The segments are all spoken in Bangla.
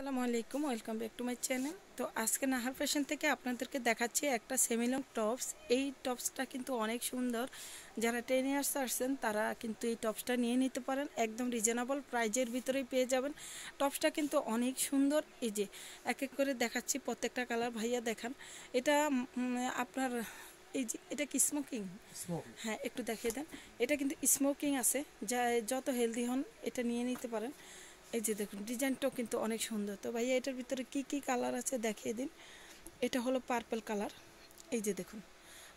আসসালামু আলাইকুম, welcome back to my channel. তো আজকে নাহার ফ্যাশন থেকে আপনাদেরকে দেখাচ্ছি একটা সেমি লং টপস। এই টপসটা কিন্তু অনেক সুন্দর। যারা 10 ইয়ার্স আসছেন তারা কিন্তু এই টপসটা নিয়ে নিতে পারেন, একদম রিজনেবল প্রাইজের ভিতরেই পেয়ে যাবেন। টপসটা কিন্তু অনেক সুন্দর। এই যে এক এক করে দেখাচ্ছি প্রত্যেকটা কালার। ভাইয়া দেখান এটা আপনার এই যে এটা কি স্মোকিং? হ্যাঁ, একটু দেখিয়ে দেন। এটা কিন্তু স্মোকিং আছে, যা যত হেলদি হন এটা নিয়ে নিতে পারেন। এই যে দেখুন ডিজাইনটাও কিন্তু অনেক সুন্দর। তো ভাইয়া এটার ভিতরে কি কি কালার আছে দেখিয়ে দিন। এটা হলো পার্পল কালার। এই যে দেখুন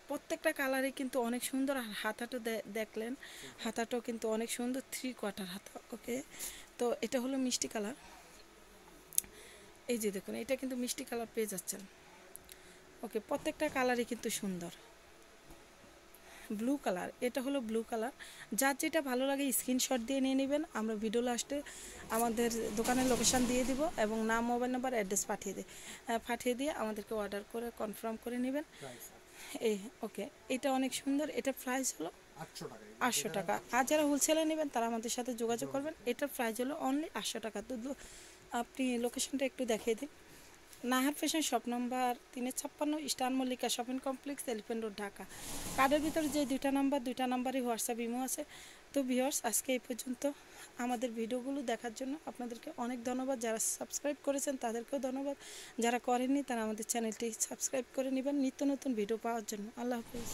প্রত্যেকটা কালারই কিন্তু অনেক সুন্দর। আর হাতাটা দেখলেন, হাতাটাও কিন্তু অনেক সুন্দর, 3/4 হাতা। ওকে, তো এটা হলো মিষ্টি কালার। এই যে দেখুন এটা কিন্তু মিষ্টি কালার পেয়ে যাচ্ছেন। ওকে, প্রত্যেকটা কালারই কিন্তু সুন্দর। ব্লু কালার, এটা হলো ব্লু কালার। যার যেটা ভালো লাগে স্ক্রিনশট দিয়ে নিয়ে নেবেন। আমরা ভিডিও লাস্টে আমাদের দোকানের লোকেশান দিয়ে দিব এবং নাম, মোবাইল নাম্বার, অ্যাড্রেস পাঠিয়ে দিয়ে আমাদেরকে অর্ডার করে কনফার্ম করে নেবেন। এই ওকে, এটা অনেক সুন্দর। এটা প্রাইস হলো 800 টাকা। আর যারা হোলসেলে নেবেন তারা আমাদের সাথে যোগাযোগ করবেন। এটার প্রাইস হলো অনলি 800 টাকা। তো আপনি লোকেশনটা একটু দেখিয়ে দিন। Nahar fashion shop number 356 star Mallika shopping complex, elephant road, Dhaka. কার্ডের ভিতরে যে দুইটা নাম্বারই হোয়াটসঅ্যাপ ইমো আছে। তো ভিউয়ার্স, আজকে এই পর্যন্ত। আমাদের ভিডিওগুলো দেখার জন্য আপনাদেরকে অনেক ধন্যবাদ। যারা সাবস্ক্রাইব করেছেন তাদেরকেও ধন্যবাদ। যারা করেননি তারা আমাদের চ্যানেলটি সাবস্ক্রাইব করে নেবেন নিত্য নতুন ভিডিও পাওয়ার জন্য। আল্লাহ হাফেজ।